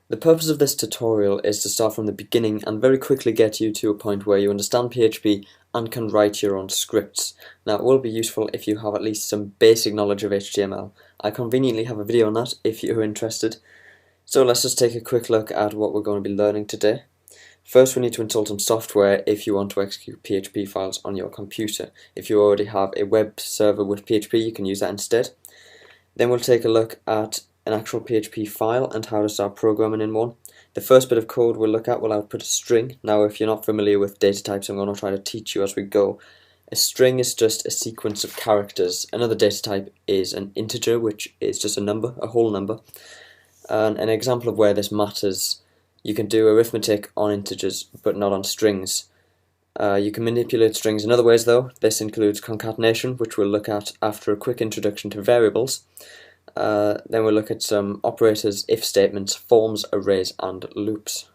The purpose of this tutorial is to start from the beginning and very quickly get you to a point where you understand PHP and can write your own scripts. Now, it will be useful if you have at least some basic knowledge of HTML. I conveniently have a video on that if you're interested. So let's just take a quick look at what we're going to be learning today. First, we need to install some software if you want to execute PHP files on your computer. If you already have a web server with PHP, you can use that instead. Then we'll take a look at an actual PHP file and how to start programming in one. The first bit of code we'll look at will output a string. Now, if you're not familiar with data types, I'm going to try to teach you as we go. A string is just a sequence of characters. Another data type is an integer, which is just a number, a whole number. And an example of where this matters: you can do arithmetic on integers, but not on strings. You can manipulate strings in other ways though. This includes concatenation, which we'll look at after a quick introduction to variables. Then we'll look at some operators, if statements, forms, arrays, and loops.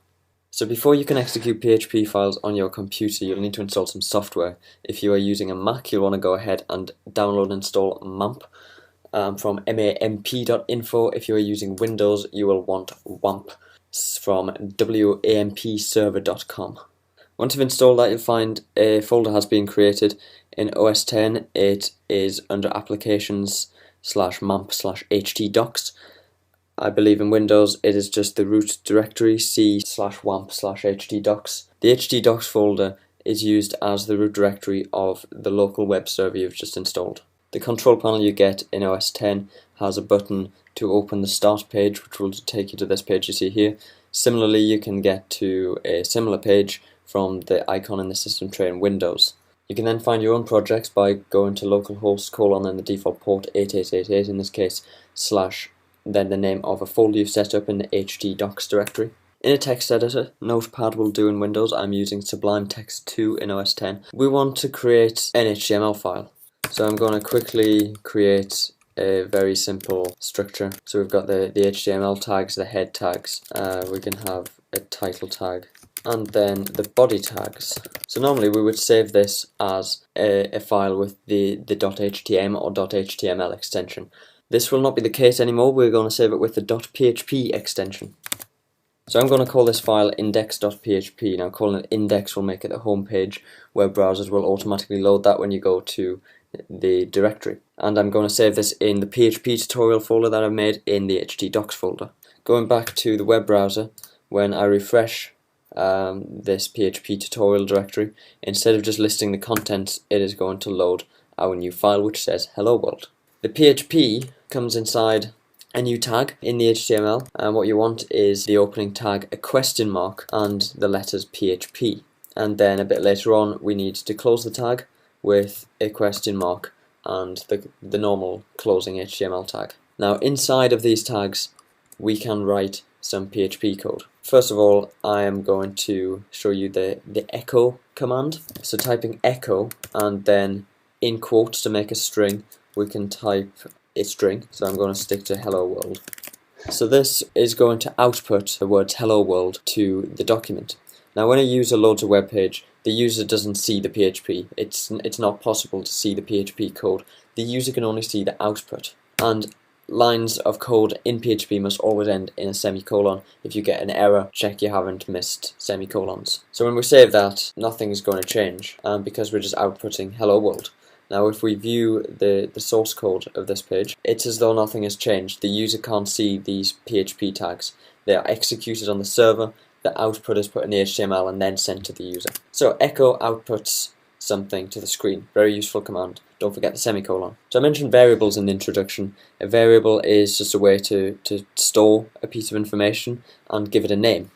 So before you can execute PHP files on your computer, you'll need to install some software. If you are using a Mac, you'll want to go ahead and download and install MAMP from mamp.info. If you are using Windows, you will want WAMP from wampserver.com. Once you've installed that, you'll find a folder has been created. In OS X, it is under applications/mamp/htdocs. I believe in Windows it is just the root directory c/wamp/htdocs. The htdocs folder is used as the root directory of the local web server you've just installed. The control panel you get in OS X has a button to open the start page, which will take you to this page you see here. Similarly, you can get to a similar page from the icon in the system tray in Windows. You can then find your own projects by going to localhost : and the default port 8888 in this case, / then the name of a folder you've set up in the htdocs directory. In a text editor, Notepad will do in Windows. I'm using Sublime Text 2 in OS X. We want to create an HTML file. So I'm going to quickly create a very simple structure. So we've got the HTML tags, the head tags. We can have a title tag, and then the body tags. So normally we would save this as a file with the .htm or .html extension. This will not be the case anymore. We're going to save it with the .php extension. So I'm going to call this file index.php. Now, calling it index will make it the home page. Web browsers will automatically load that when you go to the directory. And I'm going to save this in the PHP tutorial folder that I've made in the htdocs folder. Going back to the web browser, when I refresh this PHP tutorial directory, instead of just listing the contents, it is going to load our new file which says hello world. The PHP comes inside a new tag in the HTML, and what you want is the opening tag, a question mark, and the letters PHP. And then a bit later on we need to close the tag with a question mark and the normal closing HTML tag. Now, inside of these tags we can write some PHP code. First of all, I am going to show you the echo command. So typing echo and then in quotes to make a string, we can type a string. So I'm going to stick to hello world. So this is going to output the words hello world to the document. Now, when a user loads a web page, the user doesn't see the PHP. It's not possible to see the PHP code. The user can only see the output. And lines of code in PHP must always end in a semicolon. If you get an error, check you haven't missed semicolons. So when we save that, nothing is going to change because we're just outputting hello world. Now, if we view the source code of this page, it's as though nothing has changed. The user can't see these PHP tags. They are executed on the server. The output is put in the HTML and then sent to the user. So echo outputs something to the screen. Very useful command. Don't forget the semicolon. So I mentioned variables in the introduction. A variable is just a way to store a piece of information and give it a name.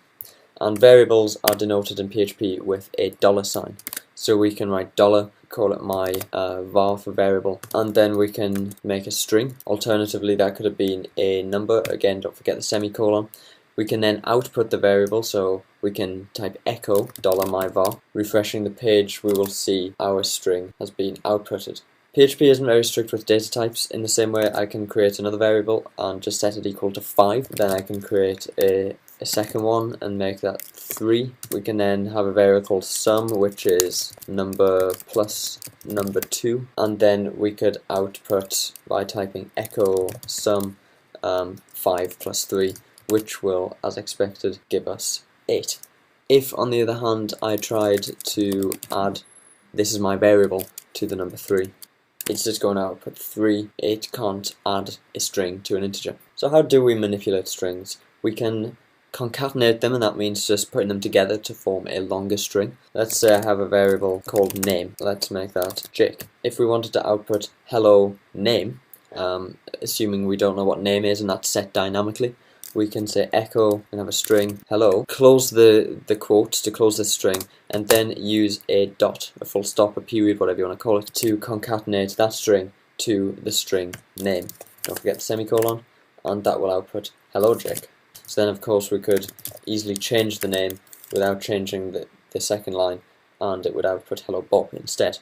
And variables are denoted in PHP with a $sign. So we can write $, call it my var for variable, and then we can make a string. Alternatively, that could have been a number. Again, don't forget the semicolon. We can then output the variable, so we can type echo $myvar. Refreshing the page, we will see our string has been outputted. PHP isn't very strict with data types. In the same way, I can create another variable and just set it equal to 5. Then I can create a second one and make that 3. We can then have a variable called sum, which is number plus number 2. And then we could output by typing echo sum 5 plus 3. which will, as expected, give us 8. If, on the other hand, I tried to add "this is my variable" to the number 3, it's just going to output 3. It can't add a string to an integer. So how do we manipulate strings? We can concatenate them, and that means just putting them together to form a longer string. Let's say I have a variable called name. Let's make that Jake. If we wanted to output hello name, assuming we don't know what name is and that's set dynamically, we can say echo and have a string hello, close the quotes to close the string, and then use a dot, a full stop, a period, whatever you want to call it, to concatenate that string to the string name. Don't forget the semicolon, and that will output hello Jake. So then of course we could easily change the name without changing the second line, and it would output hello Bob instead.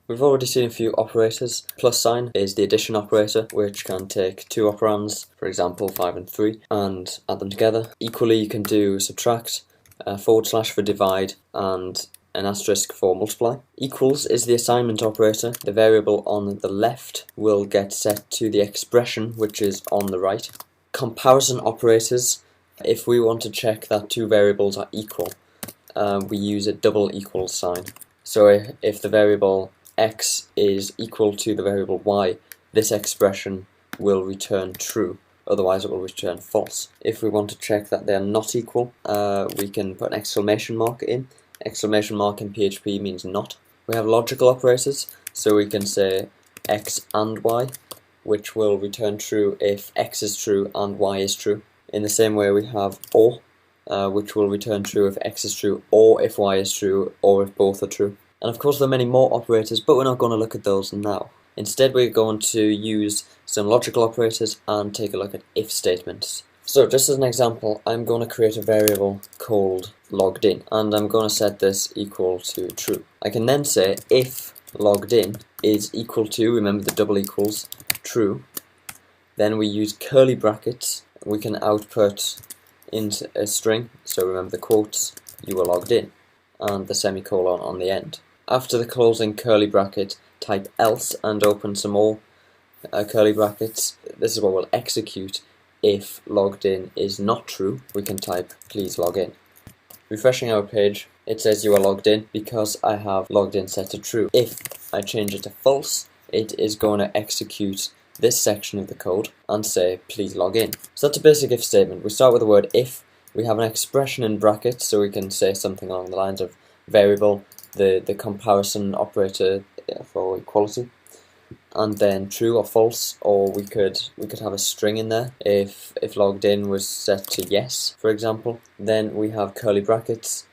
We've already seen a few operators. Plus sign is the addition operator, which can take 2 operands, for example 5 and 3, and add them together. Equally you can do subtract, / for divide, and an asterisk for multiply. Equals is the assignment operator. The variable on the left will get set to the expression which is on the right. Comparison operators, if we want to check that 2 variables are equal, we use a double equals sign. So if the variable x is equal to the variable y, this expression will return true, otherwise it will return false. If we want to check that they are not equal, we can put an exclamation mark in. Exclamation mark in PHP means not. We have logical operators, so we can say x and y, which will return true if x is true and y is true. In the same way we have or, which will return true if x is true, or if y is true, or if both are true. And of course there are many more operators, but we're not going to look at those now. Instead we're going to use some logical operators and take a look at if statements. So just as an example, I'm going to create a variable called logged in, and I'm going to set this equal to true. I can then say if logged in is equal to, remember the double equals, true. Then we use curly brackets. We can output into a string, so remember the quotes, you are logged in, and the semicolon on the end. After the closing curly bracket, type else and open some more curly brackets. This is what will execute if logged in is not true. We can type please log in. Refreshing our page, it says you are logged in because I have logged in set to true. If I change it to false, it is going to execute this section of the code and say please log in. So that's a basic if statement. We start with the word if. We have an expression in brackets, so we can say something along the lines of variable, the comparison operator for equality, and then true or false, or we could have a string in there if logged in was set to yes, for example. Then we have curly brackets,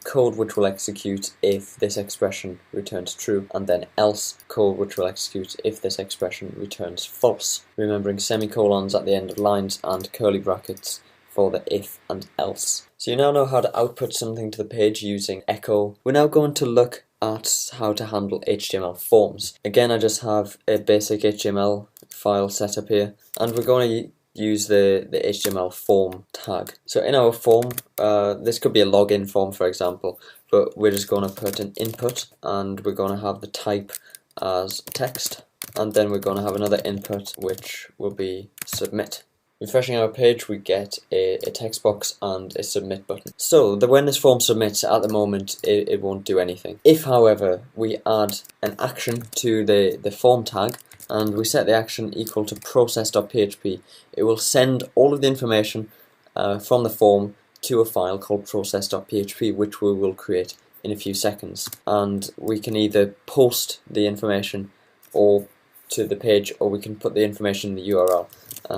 code which will execute if this expression returns true, and then else, code which will execute if this expression returns false. Remembering semicolons at the end of lines and curly brackets for the if and else. So you now know how to output something to the page using echo. We're now going to look at how to handle HTML forms. Again, I just have a basic HTML file set up here, and we're going to use the HTML form tag. So in our form, this could be a login form for example, but we're just going to put an input, and we're going to have the type as text, and then we're going to have another input which will be submit. Refreshing our page, we get a text box and a submit button. So when this form submits, at the moment it won't do anything. If however we add an action to the form tag and we set the action equal to process.php, it will send all of the information from the form to a file called process.php, which we will create in a few seconds. And we can either post the information or to the page, or we can put the information in the URL.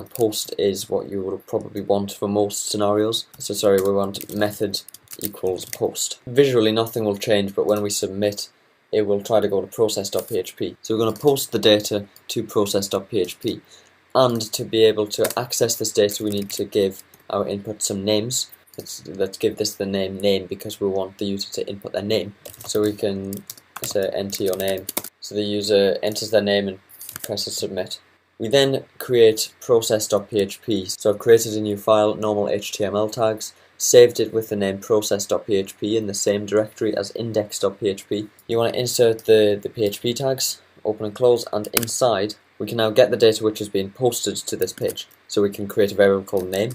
Post is what you will probably want for most scenarios. So sorry, we want method equals post. Visually nothing will change, but when we submit, it will try to go to process.php. So we're going to post the data to process.php. And to be able to access this data, we need to give our input some names. Let's give this the name because we want the user to input their name. So we can say enter your name. So the user enters their name and presses submit. We then create process.php. So I've created a new file, normal HTML tags, saved it with the name process.php in the same directory as index.php. You want to insert the PHP tags, open and close, and inside we can now get the data which has been posted to this page. So we can create a variable called name,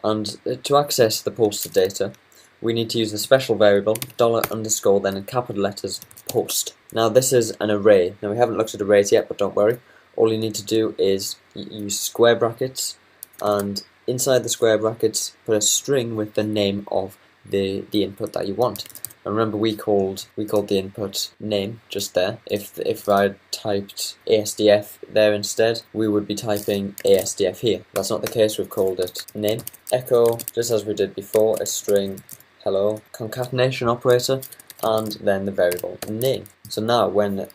And to access the posted data, we need to use the special variable $_ then in capital letters post. Now this is an array. Now we haven't looked at arrays yet, but don't worry. All you need to do is use square brackets, and inside the square brackets put a string with the name of the input that you want. And remember, we called the input name just there. If I typed ASDF there instead, we would be typing ASDF here. That's not the case. We've called it name. Echo, just as we did before, a string hello, concatenation operator, and then the variable name. So now when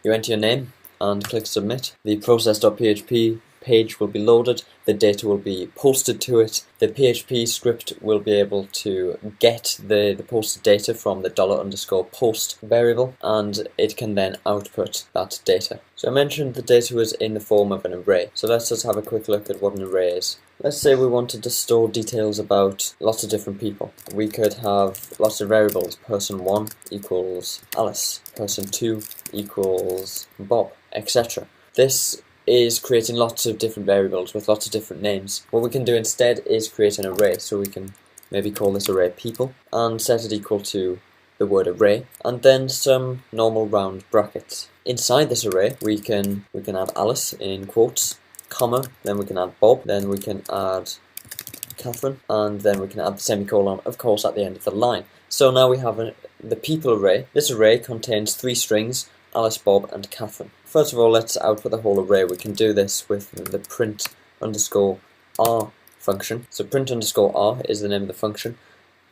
you enter your name and click submit, the process.php page will be loaded, the data will be posted to it, the PHP script will be able to get the posted data from the $_ variable, and it can then output that data. So I mentioned the data was in the form of an array, so let's just have a quick look at what an array is. Let's say we wanted to store details about lots of different people. We could have lots of variables. Person 1 equals Alice, person 2 equals Bob, etc. This is creating lots of different variables with lots of different names. What we can do instead is create an array, so we can maybe call this array people and set it equal to the word array and then some normal round brackets. Inside this array we can add Alice in quotes, comma, then we can add Bob, then we can add Catherine, and then we can add the semicolon, of course, at the end of the line. So now we have the people array. This array contains 3 strings, Alice, Bob, and Catherine. First of all, let's output the whole array. We can do this with the print_r function. So print_r is the name of the function.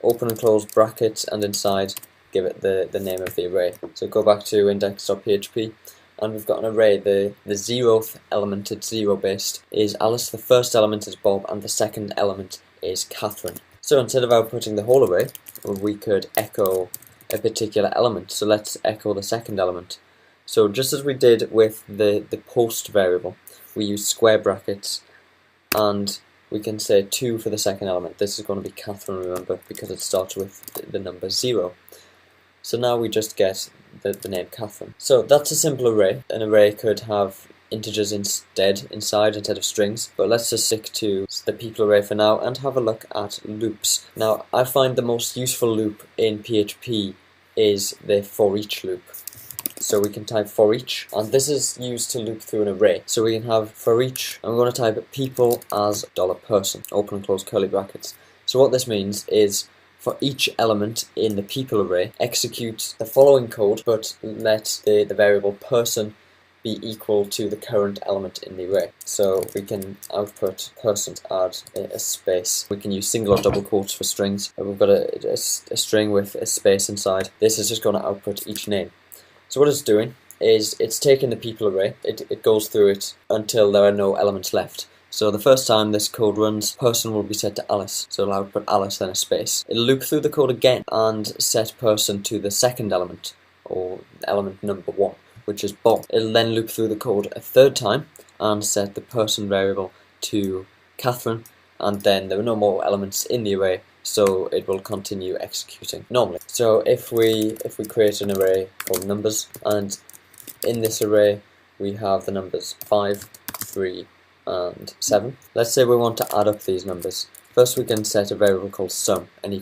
Open and close brackets, and inside give it the name of the array. So go back to index.php, and we've got an array. The 0th element, it's 0 based, is Alice, the first element is Bob, and the second element is Catherine. So instead of outputting the whole array, we could echo a particular element. So let's echo the second element. So just as we did with the post variable, we use square brackets, and we can say 2 for the second element. This is going to be Catherine, remember, because it starts with the number 0. So now we just get the name Catherine. So that's a simple array. An array could have integers inside of strings, but let's just stick to the people array for now and have a look at loops. Now I find the most useful loop in PHP is the for each loop. So we can type for each, and this is used to loop through an array. So we can have for each, I'm going to type people as $person, open and close curly brackets. So what this means is for each element in the people array, execute the following code, but let the variable person be equal to the current element in the array. So we can output person, add a space. We can use single or double quotes for strings. We've got a string with a space inside. This is just going to output each name. So what it's doing is it's taking the people array, it goes through it until there are no elements left. So the first time this code runs, person will be set to Alice, so it'll output Alice then a space. It'll loop through the code again and set person to the second element, or element number 1, which is Bob. It'll then loop through the code a third time and set the person variable to Catherine, and then there are no more elements in the array, so it will continue executing normally. So if we create an array called numbers, and in this array we have the numbers 5, 3, and 7. Let's say we want to add up these numbers. First we can set a variable called sum and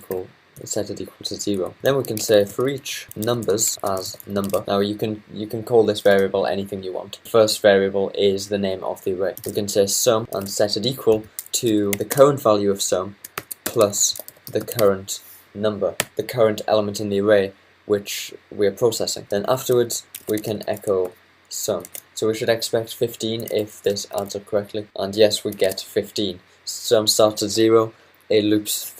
set it equal to 0. Then we can say for each numbers as number. Now you can call this variable anything you want. First variable is the name of the array. We can say sum and set it equal to the current value of sum plus the current number, the current element in the array which we are processing. Then afterwards we can echo sum. So we should expect 15 if this adds up correctly, and yes, we get 15. Sum starts at 0, it loops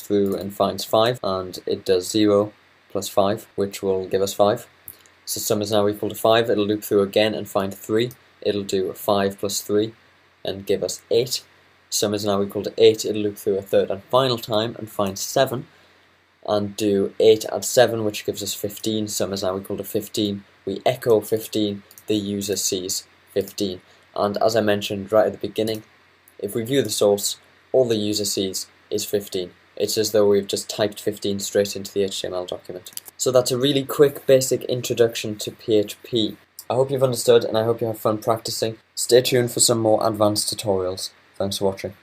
through and finds 5, and it does 0 plus 5, which will give us 5. So sum is now equal to 5, it'll loop through again and find 3, it'll do 5 plus 3 and give us 8. Sum is now equal to 8, it'll loop through a third and final time and find 7, and do 8 add 7, which gives us 15. Sum is now equal to 15, we echo 15, the user sees 15, and as I mentioned right at the beginning, if we view the source, all the user sees is 15. It's as though we've just typed 15 straight into the HTML document. So that's a really quick basic introduction to PHP. I hope you've understood, and I hope you have fun practicing. Stay tuned for some more advanced tutorials. Thanks for watching.